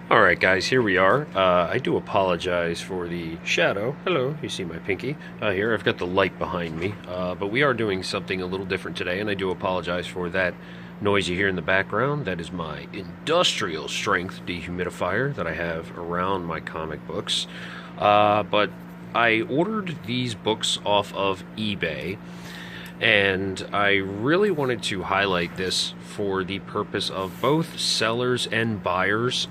Alright guys, here we are. I do apologize for the shadow. Hello, you see my pinky here. I've got the light behind me. But we are doing something a little different today, and I do apologize for that noise you hear in the background. That is my industrial strength dehumidifier that I have around my comic books. But I ordered these books off of eBay, and I really wanted to highlight this for the purpose of both sellers and buyers,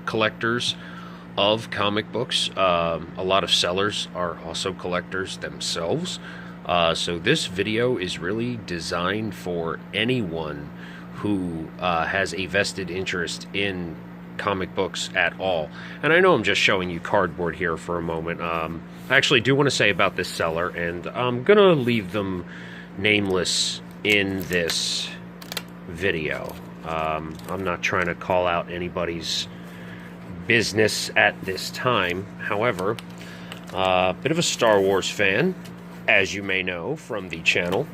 collectors of comic books. A lot of sellers are also collectors themselves. So this video is really designed for anyone who has a vested interest in comic books at all. And I know I'm just showing you cardboard here for a moment. I actually do want to say about this seller, and I'm going to leave them nameless in this video. I'm not trying to call out anybody's business at this time. However, bit of a Star Wars fan, as you may know from the channel,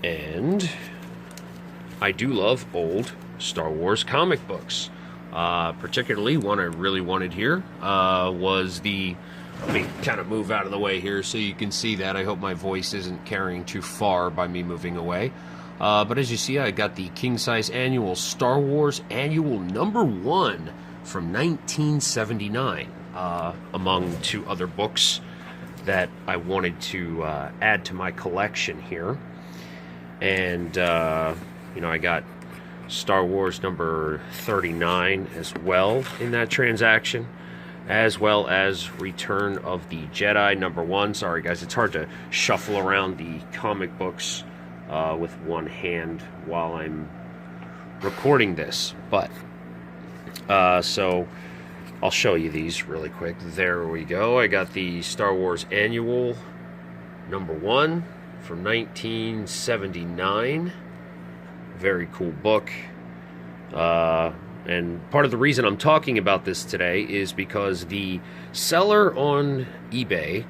and I do love old Star Wars comic books. Particularly one I really wanted here was the... Let me kind of move out of the way here so you can see that. I hope my voice isn't carrying too far by me moving away. But as you see, I got the king-size annual Star Wars Annual #1 from 1979, among two other books that I wanted to add to my collection here. And, you know, I got Star Wars number 39 as well in that transaction, as well as Return of the Jedi #1. Sorry guys, it's hard to shuffle around the comic books with one hand while I'm recording this. But, so I'll show you these really quick. There we go. I got the Star Wars Annual #1 from 1979. Very cool book. And part of the reason I'm talking about this today is because the seller on eBay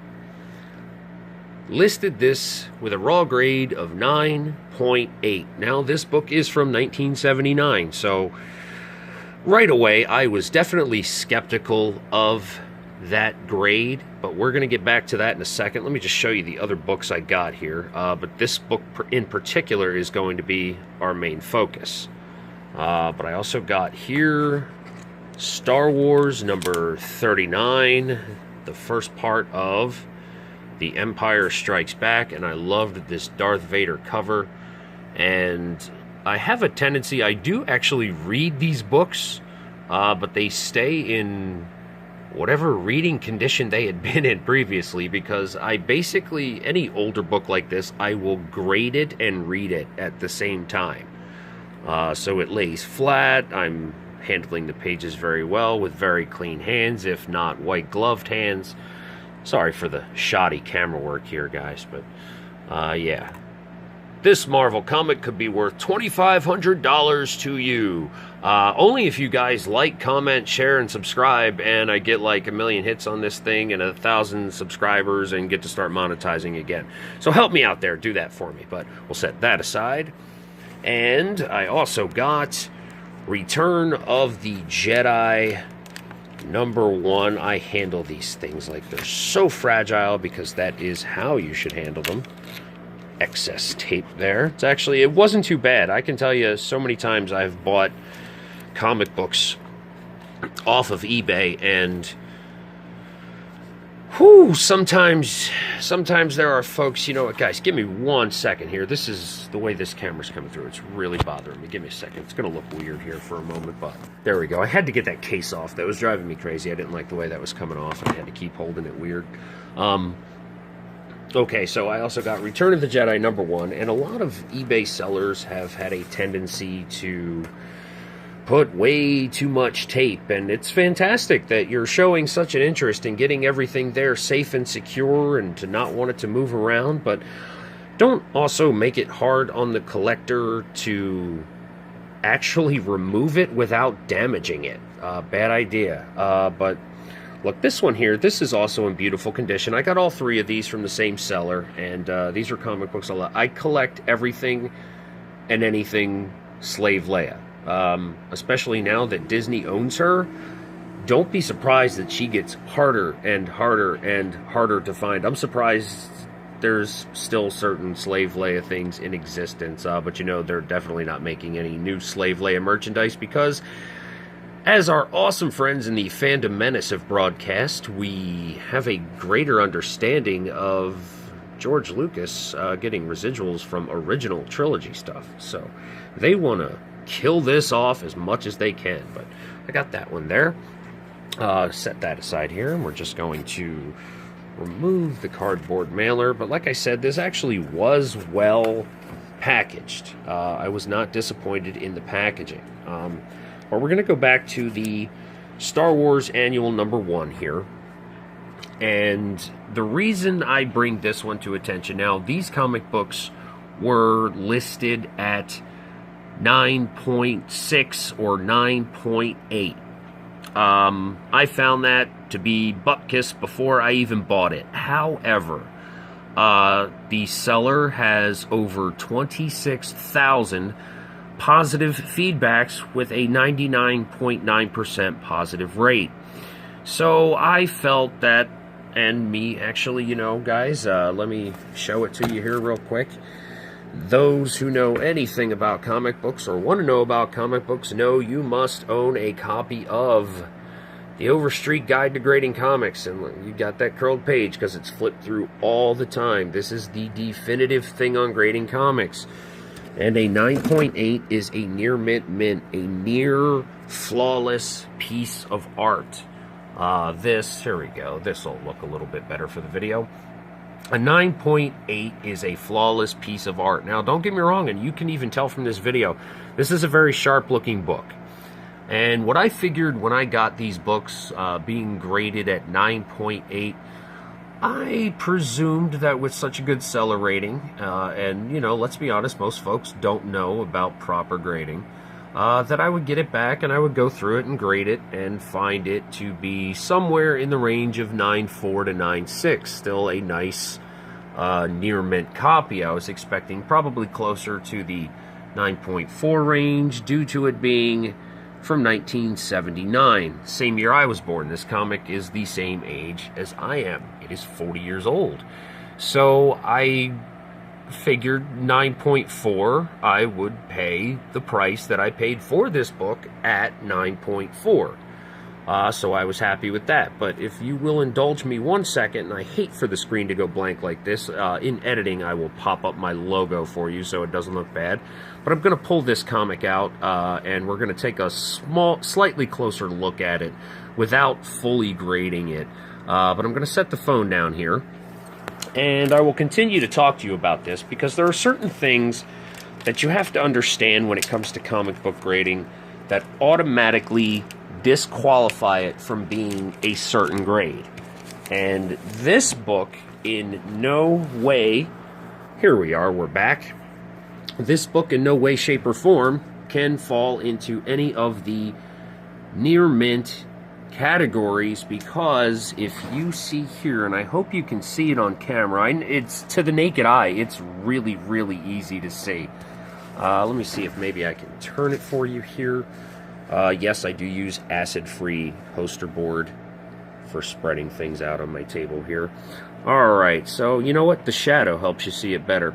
listed this with a raw grade of 9.8. Now, this book is from 1979, so right away I was definitely skeptical of that grade, but we're going to get back to that in a second. Let me just show you the other books I got here, but this book in particular is going to be our main focus. But I also got here Star Wars number 39, the first part of The Empire Strikes Back, and I loved this Darth Vader cover. And I have a tendency, I do actually read these books, but they stay in whatever reading condition they had been in previously, because I basically, any older book like this, I will grade it and read it at the same time. So it lays flat. I'm handling the pages very well with very clean hands, if not white-gloved hands. Sorry for the shoddy camera work here, guys, but yeah. This Marvel comic could be worth $2,500 to you. Only if you guys like, comment, share, and subscribe, and I get like 1 million hits on this thing and 1,000 subscribers and get to start monetizing again. So help me out there. Do that for me. But we'll set that aside. And I also got Return of the Jedi #1. I handle these things like they're so fragile, because that is how you should handle them. Excess tape there. It's actually, it wasn't too bad. I can tell you so many times I've bought comic books off of eBay, and whew, sometimes there are folks, you know what, guys, give me 1 second here. This is the way this camera's coming through. It's really bothering me. Give me a second. It's going to look weird here for a moment, but there we go. I had to get that case off. That was driving me crazy. I didn't like the way that was coming off, and I had to keep holding it weird. Okay, so I also got Return of the Jedi #1, and a lot of eBay sellers have had a tendency to put way too much tape, and it's fantastic that you're showing such an interest in getting everything there safe and secure and to not want it to move around, but don't also make it hard on the collector to actually remove it without damaging it. Bad idea. But look, this one here, this is also in beautiful condition. I got all 3 of these from the same seller, and these are comic books I collect everything and anything Slave Leia. Especially now that Disney owns her. don't be surprised that she gets harder and harder and harder to find. I'm surprised there's still certain Slave Leia things in existence, but you know, they're definitely not making any new Slave Leia merchandise because, as our awesome friends in the Fandom Menace have broadcast, we have a greater understanding of George Lucas getting residuals from original trilogy stuff. So they want to kill this off as much as they can. But I got that one there. Set that aside here, and we're just going to remove the cardboard mailer. But like I said, this actually was well packaged. I was not disappointed in the packaging. But we're going to go back to the Star Wars Annual #1 here. And the reason I bring this one to attention, now these comic books were listed at 9.6 or 9.8. I found that to be butt-kiss before I even bought it. However, the seller has over 26,000 positive feedbacks with a 99.9% positive rate. So I felt that, and me actually, you know, guys, let me show it to you here real quick. Those who know anything about comic books or want to know about comic books know you must own a copy of the Overstreet Guide to Grading Comics. And you got that curled page because it's flipped through all the time. This is the definitive thing on grading comics. And a 9.8 is a near mint, a near flawless piece of art. Here we go. This will look a little bit better for the video. A 9.8 is a flawless piece of art. Now, don't get me wrong, and you can even tell from this video, this is a very sharp-looking book. And what I figured when I got these books being graded at 9.8, I presumed that with such a good seller rating, and, you know, let's be honest, most folks don't know about proper grading, that I would get it back and I would go through it and grade it and find it to be somewhere in the range of 9.4 to 9.6. Still a nice near mint copy. I was expecting probably closer to the 9.4 range due to it being from 1979. Same year I was born. This comic is the same age as I am. It is 40 years old. So I figured 9.4, I would pay the price that I paid for this book at 9.4. So I was happy with that. But if you will indulge me 1 second, and I hate for the screen to go blank like this, in editing I will pop up my logo for you so it doesn't look bad. But I'm going to pull this comic out, and we're going to take a slightly closer look at it without fully grading it. But I'm going to set the phone down here. And I will continue to talk to you about this because there are certain things that you have to understand when it comes to comic book grading that automatically disqualify it from being a certain grade. And this book in no way, here we are, we're back. This book in no way, shape, or form can fall into any of the near mint categories, because if you see here, and I hope you can see it on camera, it's to the naked eye, it's really, really easy to see. Let me see if maybe I can turn it for you here. Yes, I do use acid-free poster board for spreading things out on my table here. Alright, so you know what? The shadow helps you see it better.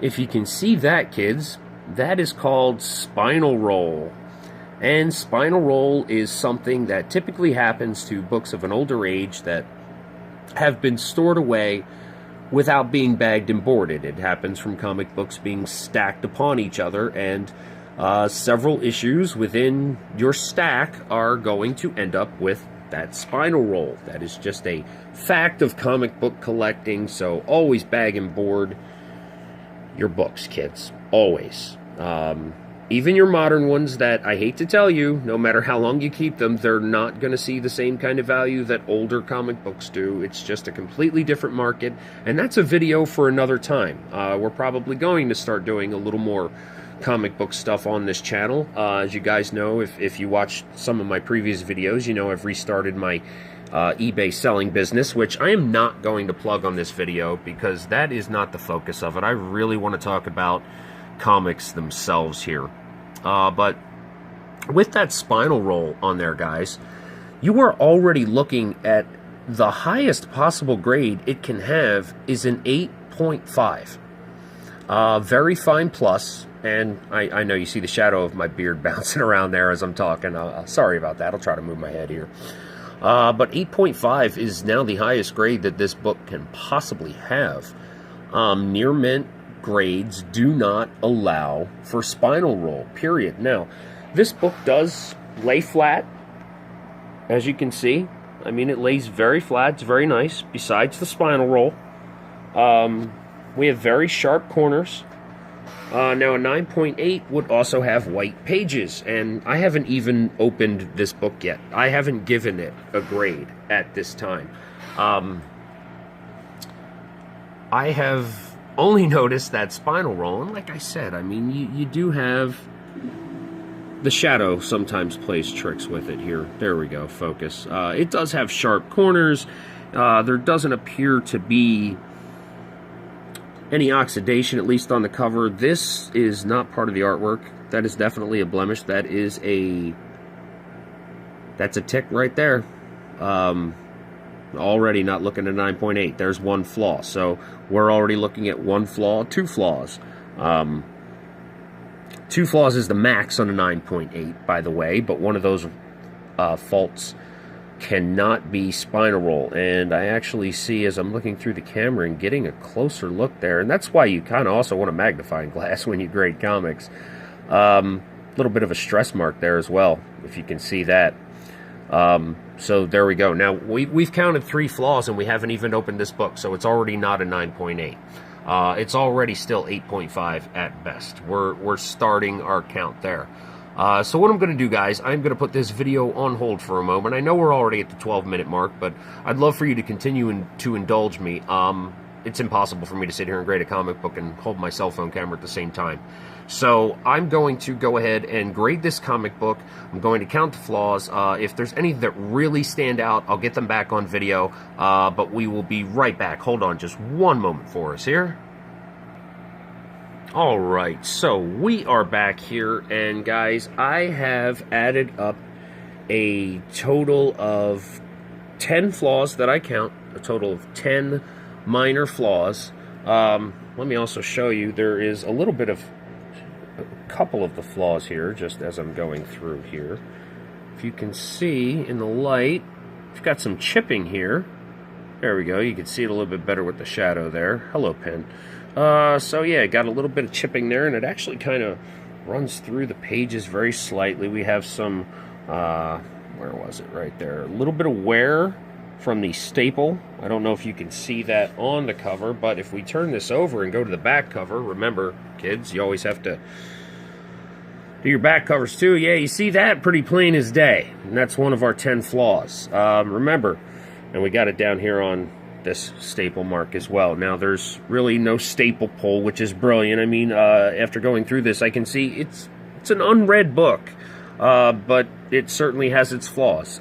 If you can see that, kids, that is called spinal roll. And spinal roll is something that typically happens to books of an older age that have been stored away without being bagged and boarded. It happens from comic books being stacked upon each other, and several issues within your stack are going to end up with that spinal roll. That is just a fact of comic book collecting, so always bag and board your books, kids. Always. Even your modern ones that, I hate to tell you, no matter how long you keep them, they're not going to see the same kind of value that older comic books do. It's just a completely different market, and that's a video for another time. We're probably going to start doing a little more comic book stuff on this channel. As you guys know, if you watched some of my previous videos, you know I've restarted my eBay selling business, which I am not going to plug on this video because that is not the focus of it. I really want to talk about comics themselves here. But with that spinal roll on there, guys, you are already looking at the highest possible grade it can have is an 8.5. Very fine plus, and I know you see the shadow of my beard bouncing around there as I'm talking. Sorry about that. I'll try to move my head here. But 8.5 is now the highest grade that this book can possibly have. Near mint grades do not allow for spinal roll, period. Now, this book does lay flat, as you can see. I mean, it lays very flat. It's very nice, besides the spinal roll. We have very sharp corners. Now, a 9.8 would also have white pages, and I haven't even opened this book yet. I haven't given it a grade at this time. I have only noticed that spinal roll, and like I said, I mean, you do have... The shadow sometimes plays tricks with it here. There we go, focus. It does have sharp corners. There doesn't appear to be any oxidation, at least on the cover. This is not part of the artwork. That is definitely a blemish. That's a tick right there. Already not looking at 9.8. There's one flaw. So we're already looking at one flaw, two flaws. 2 flaws is the max on a 9.8, by the way, but one of those faults cannot be spinal roll. And I actually see, as I'm looking through the camera and getting a closer look there, and that's why you kind of also want a magnifying glass when you grade comics. Little bit of a stress mark there as well, if you can see that. So there we go. Now, we've counted 3 flaws, and we haven't even opened this book, so it's already not a 9.8. It's already still 8.5 at best. We're starting our count there. So what I'm going to do, guys, I'm going to put this video on hold for a moment. I know we're already at the 12-minute mark, but I'd love for you to continue to indulge me. It's impossible for me to sit here and grade a comic book and hold my cell phone camera at the same time. So I'm going to go ahead and grade this comic book. I'm going to count the flaws. If there's any that really stand out, I'll get them back on video. But we will be right back. Hold on just one moment for us here. Alright, so we are back here, and guys, I have added up a total of 10 flaws that I count, a total of 10 minor flaws. Let me also show you, there is a little bit of a couple of the flaws here, just as I'm going through here. If you can see in the light, I've got some chipping here. There we go, you can see it a little bit better with the shadow there. Hello, pen. So yeah, got a little bit of chipping there, and it actually kind of runs through the pages very slightly. We have some, where was it? Right there. A little bit of wear from the staple. I don't know if you can see that on the cover, but if we turn this over and go to the back cover, remember, kids, you always have to do your back covers too. Yeah, you see that? Pretty plain as day. And that's one of our 10 flaws. Remember, and we got it down here on this staple mark as well. Now, there's really no staple pull, which is brilliant. I mean, after going through this, I can see it's an unread book, but it certainly has its flaws.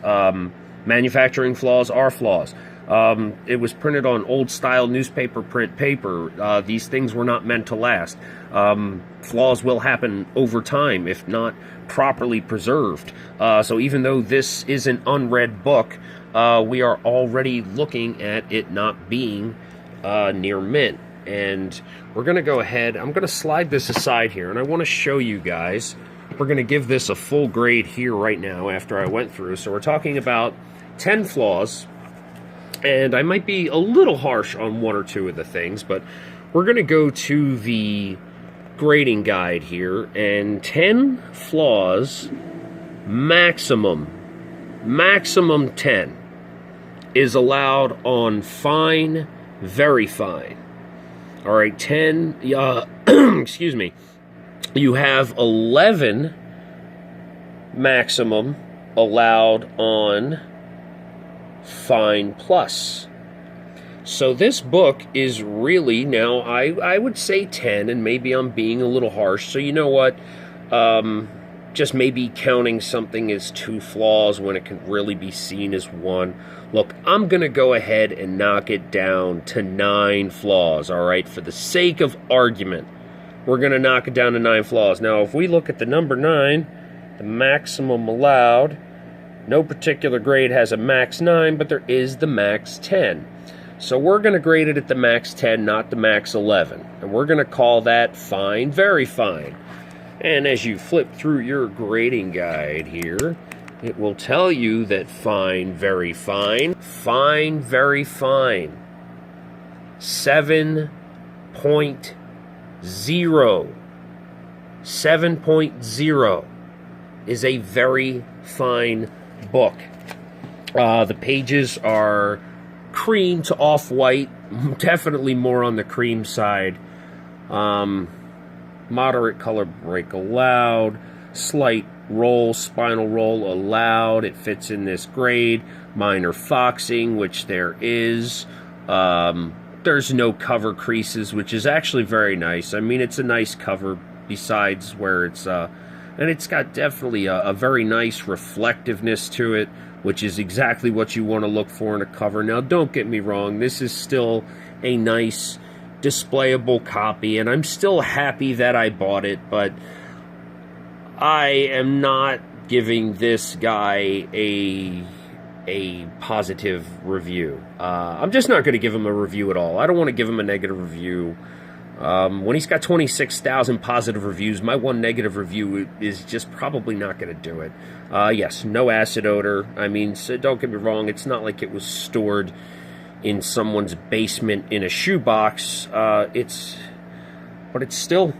Manufacturing flaws are flaws. It was printed on old-style newspaper print paper. These things were not meant to last. Flaws will happen over time if not properly preserved. So even though this is an unread book, we are already looking at it not being near mint. And we're going to go ahead, I'm going to slide this aside here, and I want to show you guys, we're going to give this a full grade here right now after I went through. So we're talking about 10 flaws, and I might be a little harsh on one or two of the things, but we're going to go to the grading guide here, and 10 flaws, maximum 10 is allowed on fine, very fine. All right, 10, excuse me, you have 11 maximum allowed on fine plus. So this book is really, now I would say 10, and maybe I'm being a little harsh, so you know what, just maybe counting something as 2 flaws when it can really be seen as 1. Look, I'm going to go ahead and knock it down to 9 flaws, all right? For the sake of argument, we're going to knock it down to 9 flaws. Now, if we look at the number 9, the maximum allowed, No particular grade has a max 9, but there is the max 10. So we're going to grade it at the max 10, not the max 11. And we're going to call that fine, very fine. And as you flip through your grading guide here, it will tell you that fine, very fine, very fine, 7.0. 7.0 is a very fine book. The pages are cream to off-white, definitely more on the cream side. Moderate color break allowed, slight roll, spinal roll allowed. It fits in this grade. Minor foxing, which there is. There's no cover creases, which is actually very nice. I mean, it's a nice cover besides where it's... and it's got definitely a very nice reflectiveness to it, which is exactly what you want to look for in a cover. Now, don't get me wrong. This is still a nice displayable copy, and I'm still happy that I bought it, but I am not giving this guy a positive review. I'm just not going to give him a review at all. I don't want to give him a negative review. When he's got 26,000 positive reviews, my one negative review is just probably not going to do it. Yes, no acid odor. I mean, so don't get me wrong, it's not like it was stored in someone's basement in a shoebox. But it's still,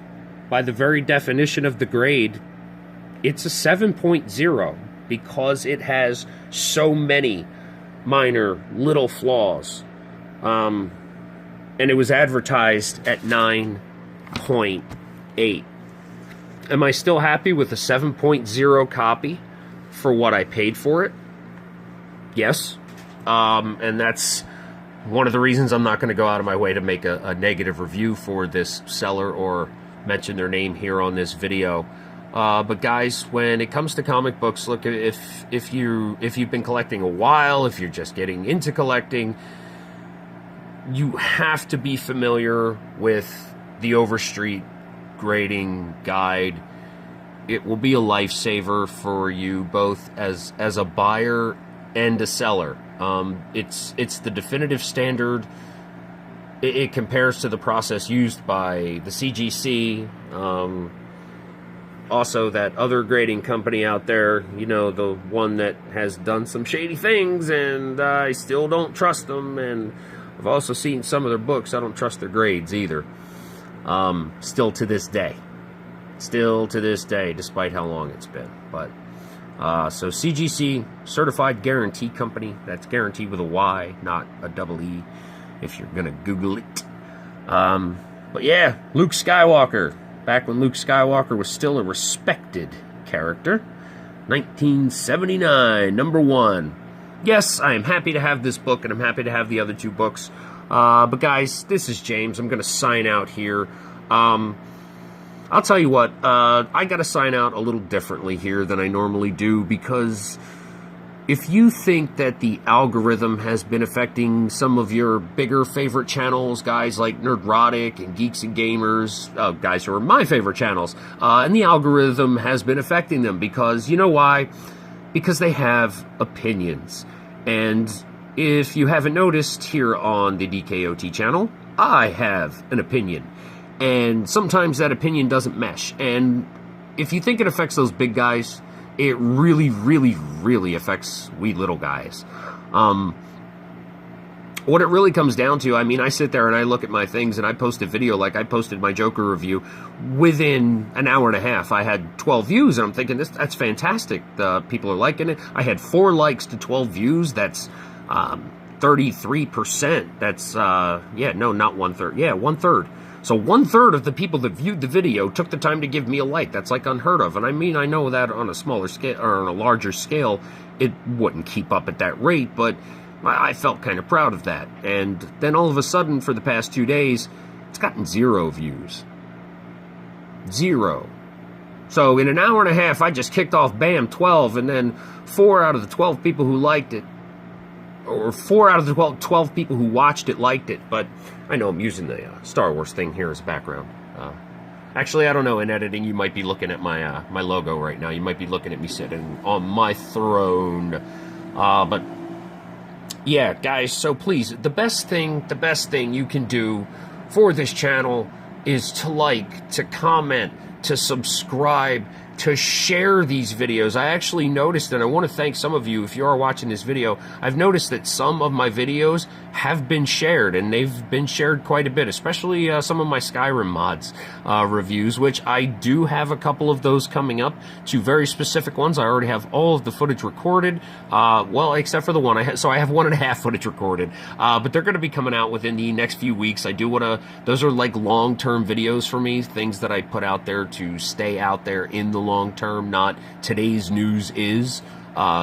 by the very definition of the grade, it's a 7.0 because it has so many minor little flaws. And it was advertised at 9.8. Am I still happy with a 7.0 copy for what I paid for it? Yes. And that's one of the reasons I'm not going to go out of my way to make a negative review for this seller or mention their name here on this video. But guys, when it comes to comic books, look, if you've been collecting a while, if you're just getting into collecting, you have to be familiar with the Overstreet grading guide. It will be a lifesaver for you both as a buyer and a seller. It's the definitive standard. It compares to the process used by the CGC. Also, that other grading company out there, you know, the one that has done some shady things, and I still don't trust them. And I've also seen some of their books. I don't trust their grades either. Still to this day. Still to this day, despite how long it's been. But so CGC, Certified Guarantee Company. That's guarantee with a Y, not a double E, if you're going to Google it. But yeah, Luke Skywalker. Back when Luke Skywalker was still a respected character. 1979, number 1. Yes, I am happy to have this book, and I'm happy to have the other 2 books. But guys, this is James. I'm going to sign out here. I'll tell you what, I got to sign out a little differently here than I normally do, because if you think that the algorithm has been affecting some of your bigger favorite channels, guys like Nerdrotic and Geeks and Gamers, guys who are my favorite channels, and the algorithm has been affecting them because, you know why? Because they have opinions. And if you haven't noticed, here on the DKOT channel, I have an opinion. And sometimes that opinion doesn't mesh. And if you think it affects those big guys, it really, really, really affects we little guys. What it really comes down to, I mean, I sit there and I look at my things and I post a video like I posted my Joker review. Within an hour and a half, I had 12 views, and I'm thinking, that's fantastic. People are liking it. I had 4 likes to 12 views. That's 33%. That's, yeah, no, not 1/3. Yeah, 1/3. So 1/3 of the people that viewed the video took the time to give me a like. That's like unheard of. And I mean, I know that on a smaller scale or on a larger scale, it wouldn't keep up at that rate, but I felt kind of proud of that. And then all of a sudden, for the past 2 days, it's gotten 0 views. 0. So in an hour and a half, I just kicked off, bam, 12, and then 4 out of the 12 people who liked it, or 4 out of the 12 people who watched it liked it. But I know I'm using the Star Wars thing here as background. Actually, I don't know. In editing, you might be looking at my my logo right now. You might be looking at me sitting on my throne. But yeah, guys. So please, the best thing you can do for this channel is to like, to comment, to subscribe, to share these videos. I actually noticed, and I want to thank some of you if you are watching this video, I've noticed that some of my videos have been shared, and they've been shared quite a bit, especially some of my Skyrim mods reviews, which I do have a couple of those coming up, two very specific ones. I already have all of the footage recorded, well, except for the one. So I have 1.5 footage recorded, but they're going to be coming out within the next few weeks. I do want to, those are like long-term videos for me, things that I put out there to stay out there in the long term, not today's news is.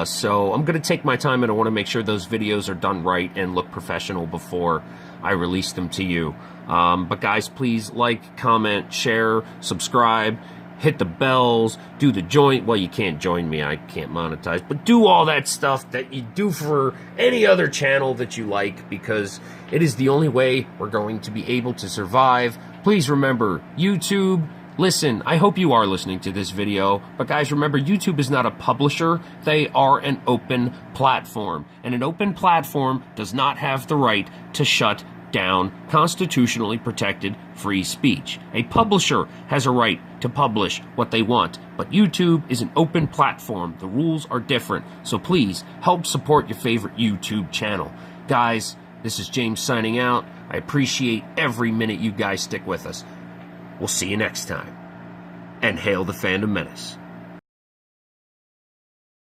So I'm going to take my time, and I want to make sure those videos are done right and look professional before I release them to you. But guys, please like, comment, share, subscribe, hit the bells, do the join. Well, you can't join me, I can't monetize, but do all that stuff that you do for any other channel that you like, because it is the only way we're going to be able to survive. Please remember, YouTube, listen, I hope you are listening to this video, but guys, remember, YouTube is not a publisher. They are an open platform, and an open platform does not have the right to shut down constitutionally protected free speech. A publisher has a right to publish what they want, but YouTube is an open platform. The rules are different, so please help support your favorite YouTube channel. Guys, this is James signing out. I appreciate every minute you guys stick with us. We'll see you next time. And hail the Fandom Menace.